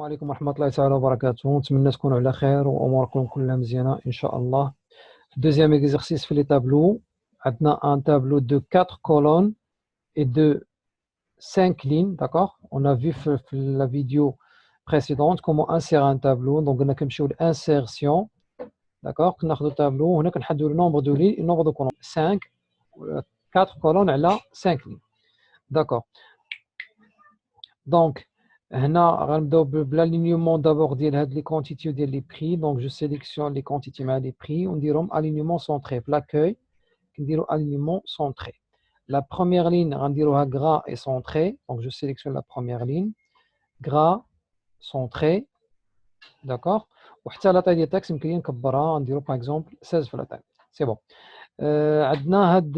السلام عليكم ورحمة الله تعالى وبركاته. نتمنى تكونوا على خير وأموركم كلها مزيانة إن شاء الله. Deuxième exercice في les tableaux. عندنا un tableau de 4 colonnes et de 5 lignes, d'accord? On a vu في la vidéo précédente comment insérer un tableau. Donc on a كنمشيو l'insertion, d'accord? كناخذوا tableau وهنا كنحددوا le nombre de lignes, le nombre de colonnes. 5 4 colonnes على 5 lignes. D'accord. Donc هنا غنبداو بالاlignement d'abord ديال هاد لي quantités وديال لي prix. Donc je sélectionne les quantités مع les prix ونديرهم alignement centré. في l'accueil كنديروا alignement centré. La première ligne غنديروها gras et centré. Donc je sélectionne la première ligne gras centré, d'accord. وحتى لا taille ديال التكست يمكن لي نكبرها نديرو par exemple 16 في la taille. C'est bon. عندنا هاد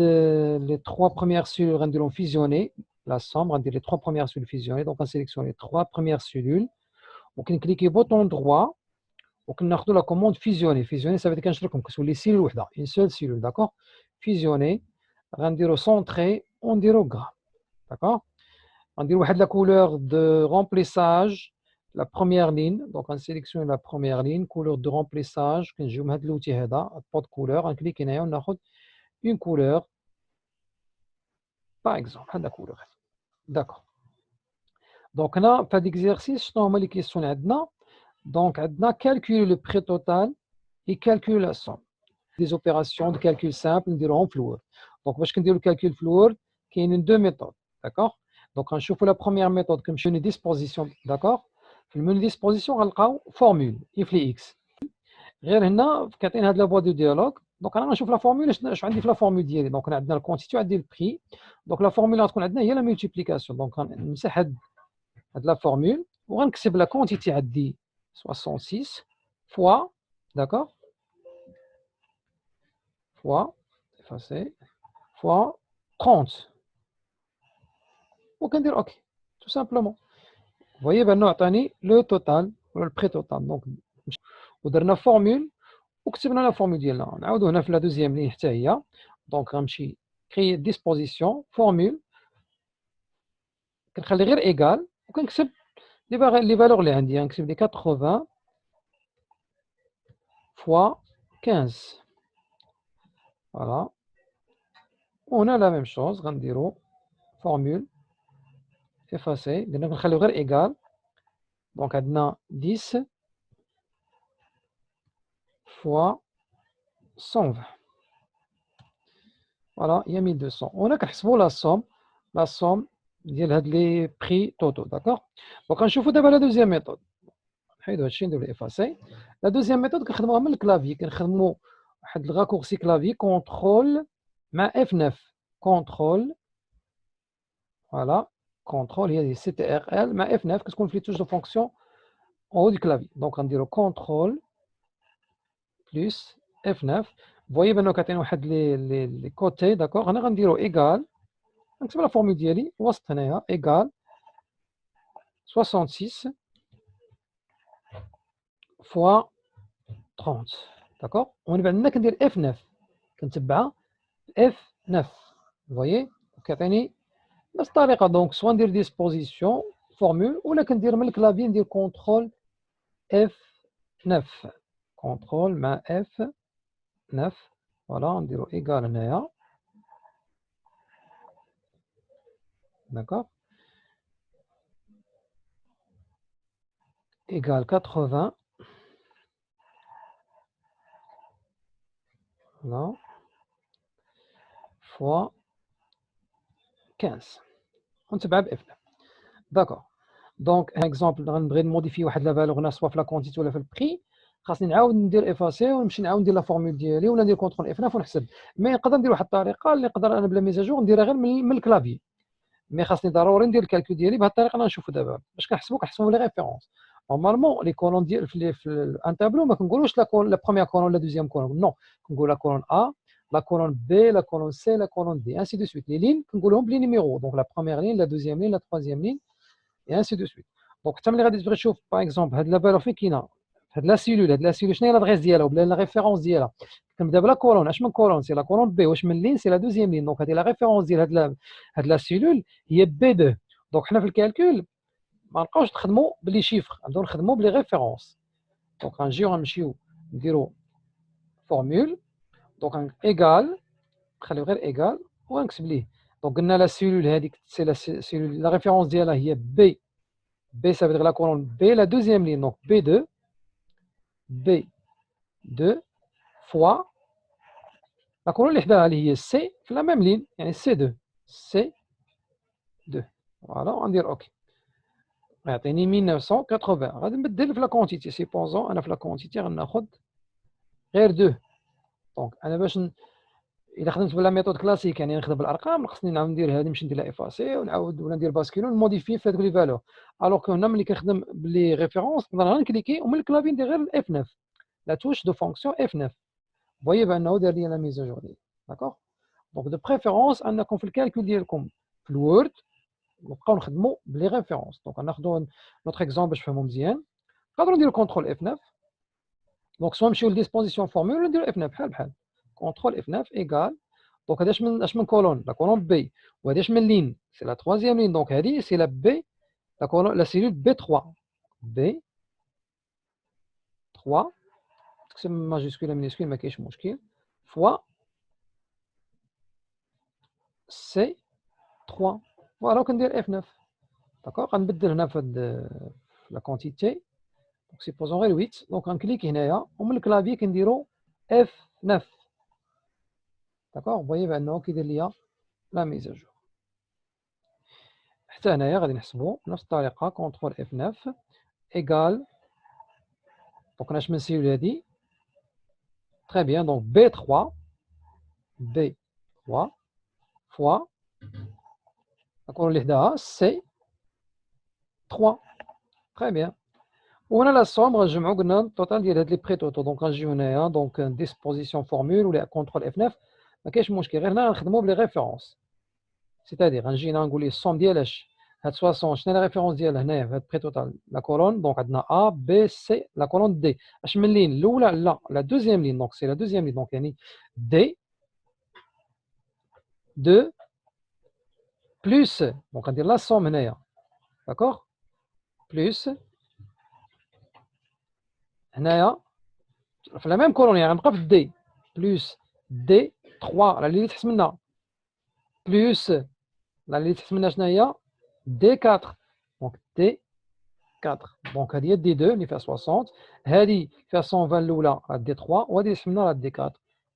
les 3 premières cellules غنديرهم fusionner. La somme, on va dire les 3 premières cellules fusionnées. Donc, on sélectionne les 3 premières cellules. On clique bouton droit. On a la commande fusionner. Fusionner, ça veut dire que c'est les cellules, une seule cellule, d'accord? Fusionner. On va centrer, on va gras. D'accord? On va la couleur de remplissage, la première ligne. Donc, on sélectionne la première ligne, couleur de remplissage. On va l'outil, pas de couleur. On clique et on a une couleur. Par exemple, la couleur. D'accord. Donc, là, pas d'exercice, je les questions. Donc, on a calculé le prix total et calculer la somme. Des opérations de calcul simple, nous dirons en flour. Donc, je vais le calcul flour, qui est une deux méthodes. D'accord? Donc, on chauffe la première méthode comme je une disposition. D'accord? Le menu disposition, on a formule, if les x. غير هنا كاين هاد لا boîte de dialogue. Donc, on نشوف la formule, je vais la formule ديالي. Donc, on a la quantité, on a le prix. Donc, la formule غتكون عندنا هي la multiplication. Donc, نمسح هاد la formule ونكتب la quantité عندي 66 fois, d'accord, fois, effacer, fois 30. وكندير OK, tout simplement. Vous voyez, بأنه عطاني le total ولا le prix total. Donc, ودرنا formule وكتبنا la formule ديالنا. نعاودو هنا في la deuxième ligne حتى هي. Donc, غنمشي créer disposition, formule. كنخلي غير égal وكنكتب les valeurs اللي عندي. غنكتب لي 80 fois 15. Voilà. On a la même chose. غنديرو formule effacer. غنخليو غير égal. Donc عندنا 10 fois 120. Voilà, il y a 1200. On a كنحسبوا la somme ديال هاد les prix totaux, d'accord. Donc غنشوفوا دابا la deuxième méthode. نحيدو هادشي نديرو effacer. La deuxième méthode كنخدموها من الكلافي. كنخدموا واحد الراكورسي كلافي كونترول مع F9. كونترول. Voilà. Contrôle, il y a des CTRL, mais F9, qu'est-ce qu'on fait touche de fonction en haut du clavier. Donc, on dit le contrôle plus F9. Vous voyez, maintenant, quand on a les côtés, d'accord, on va dire égal. Donc, c'est la formule d'Yali, égal 66 fois 30. D'accord? On va dire F9. F9. Vous voyez? بس الطريقه دونك سوا ندير ديسبوزيسيون فورمول ولا كندير من الكلافي ندير كونترول F9 كونترول مع F9 فوالا نديرو ايكال هنايا داكوغ ايكال 80 فوالا فوا 15 ونتبع ب F9 داكوغ. دونك اكزومبل غنبغي نموديفي واحد لا فالور سوا في لا كونتيتي ولا في البري خاصني نعاود ندير افاسي ونمشي نعاود ندير لا فورمول ديالي ولا ندير كونترول اف 9 ونحسب. مي نقدر ندير واحد الطريقه اللي نقدر انا بلا ميزاجور نديرها غير من الكلافي. مي خاصني ضروري ندير الكالكول ديالي بهذه الطريقه اللي غنشوفوا دابا باش كنحسبوا لي ريفيرونس. نورمالمون لي كولون ديال في ان تابلو ما كنقولوش لا بروميير كولون ولا دوزيام كولون نو كنقول لا كولون ا لا كولون بي لا كولون سي لا كولون دي انسي دو سويت. لي لين كنقولهم بلي نيميرو دونك لا بروميير لين لا دوزيام لين لا تروازيام لين et ainsi de suite. Donc, tu as dit, par exemple, la valeur de la cellule, شنو هي l'adresse ديالها ولا la référence ديالها. كنبدا بلا كولون. اش من كولون؟ سي لا كولون بي. واش من لين؟ سي لا دوزيام لين. دونك هذه لا ريفيرونس ديال هاد لا سيلول هي بي 2. دونك حنا في الكالكول ما نبقاوش نخدموا بلي شيفر نبداو نخدموا بلي ريفيرونس دونك غنمشيو نديرو فورمول دونك ايغال نخليو غير ايغال وغنكتب ليه دونك قلنا لا سيلول هذيك سي لا سيلول لا ريفيرونس ديالها هي بي ça veut dire la colonne B la deuxième ligne donc B2 fois la colonne اللي حداها اللي هي C في la même ligne يعني C2 voilà غندير اوكي يعطيني 1980 غادي نبدل في لا كونتيتي سيبوزون انا في لا كونتيتي غناخذ غير 2 دونك انا باش الا خدمت بلا ميثود كلاسيك يعني نخدم بالارقام خصني نعاود ندير هذه نمشي ندير لها افاسي ونعاود ولا ندير باسكيل ونموديفي في هذوك لي فالور الوغ كو هنا ملي كنخدم بلي ريفيرونس نقدر نكليكي ومن الكلافي ندير غير اف 9 لا توش دو فونكسيون اف 9 فوايي بانه دار لي لا ميزاجور ديالي داكوغ دونك دو بريفيرونس انكم في الكالكول ديالكم في الوورد نبقاو نخدموا بلي ريفيرونس دونك غناخذوا نوتر اكزومبل باش تفهموا مزيان نقدروا نديروا كونترول اف 9 دونك سوا نمشيو لديسبوزيسيون فورمول ولا نديروا اف 9 بحال كونترول اف 9 ايكال دونك هذا اش من كولون لا كولون بي وهذا اش من لين سي لا troisième لين دونك هذه سي لا بي لا كولون لا سيلول بي 3 بي 3 تكتب ماجيسكول ولا مينيسكول ما كاينش مشكل فوا سي 3 فوالا وكندير اف 9 داكوغ غنبدل هنا في هاد لا كونتيتي دونك سيبوزون غير 8 دونك غنكليك هنايا ومن الكلافي كنديرو اف 9 داكوغ فوايي بانه كيدير ليا لا ميزاجور حتى هنايا غادي نحسبو بنفس الطريقه كونترول اف 9 ايكال دونك انا اش من سيلول هادي تري بيان دونك بي 3 فوا نكون اللي حداها سي 3 تري بيان وهنا لا سوم غنجمعو قلنا التوتال ديال هاد لي بري توتو دونك غنجيو هنايا دونك ديسبوزيسيون فورمول ولا كونترول اف 9 ما كاينش مشكل غير هنا غنخدمو بلي ريفيرونس سيتادير غنجي هنا نقول ليه السوم ديال اش هاد 60 شنو لا ريفيرونس ديالها هنايا في هاد بري توتال لا كولون دونك عندنا ا بي سي لا كولون دي اش من لين الاولى لا دوزيام لين دونك سي لا دوزيام لين دونك يعني دي 2 بلس دونك غندير لا سوم هنايا داكوغ بلس هنايا في لا ميم كولون يعني غنبقى في دي بلس دي 3 لا اللي تحت منها بلس لا اللي تحت منها شنو هي دي 4 دونك دي 4 دونك هذه هي دي 2 اللي فيها 60 هذه فيها 120 الاولى دي 3 وهذه اللي تحت منها دي 4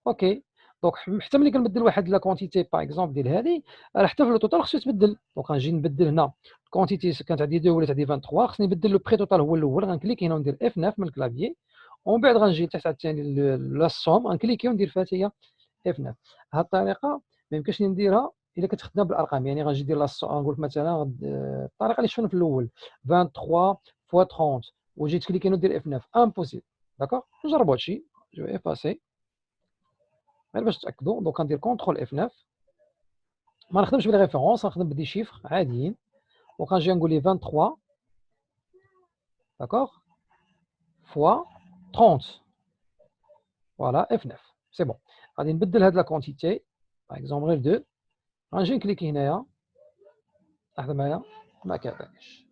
اوكي دونك حتى ملي كنبدل واحد لا كونتيتي باغ اكزومبل ديال هذه راه حتى في لو توتال خصو يتبدل دونك غنجي نبدل هنا الكونتيتي كانت عندي 2 ولات عندي 23 خصني نبدل لو بري توتال هو الاول غنكليكي هنا وندير اف 9 من الكلافيي ومن بعد غنجي تحت عاوتاني لا سوم غنكليكي وندير فيها هي اف 9 بهذه الطريقه ما يمكنش نديرها الا كنت خدام بالارقام يعني غنجي ندير نقول لك مثلا الطريقه اللي شفنا في الاول 23 فوا 30 وجيت كليكي ندير اف 9 امبوسيبل داكوغ نجربوا هادشي جو افاسي غير باش تاكدوا دونك غندير كونترول اف 9 ما نخدمش بلي ريفيرونس غنخدم بدي شيفر عاديين وكنجي نقول ليه 23 داكوغ فوا 30 فوالا اف 9 سي بون غادي نبدل هاد لا كونتيتي باغ اكزومبل غير 2 غنجي نكليكي هنايا لحظه معايا ما كافيش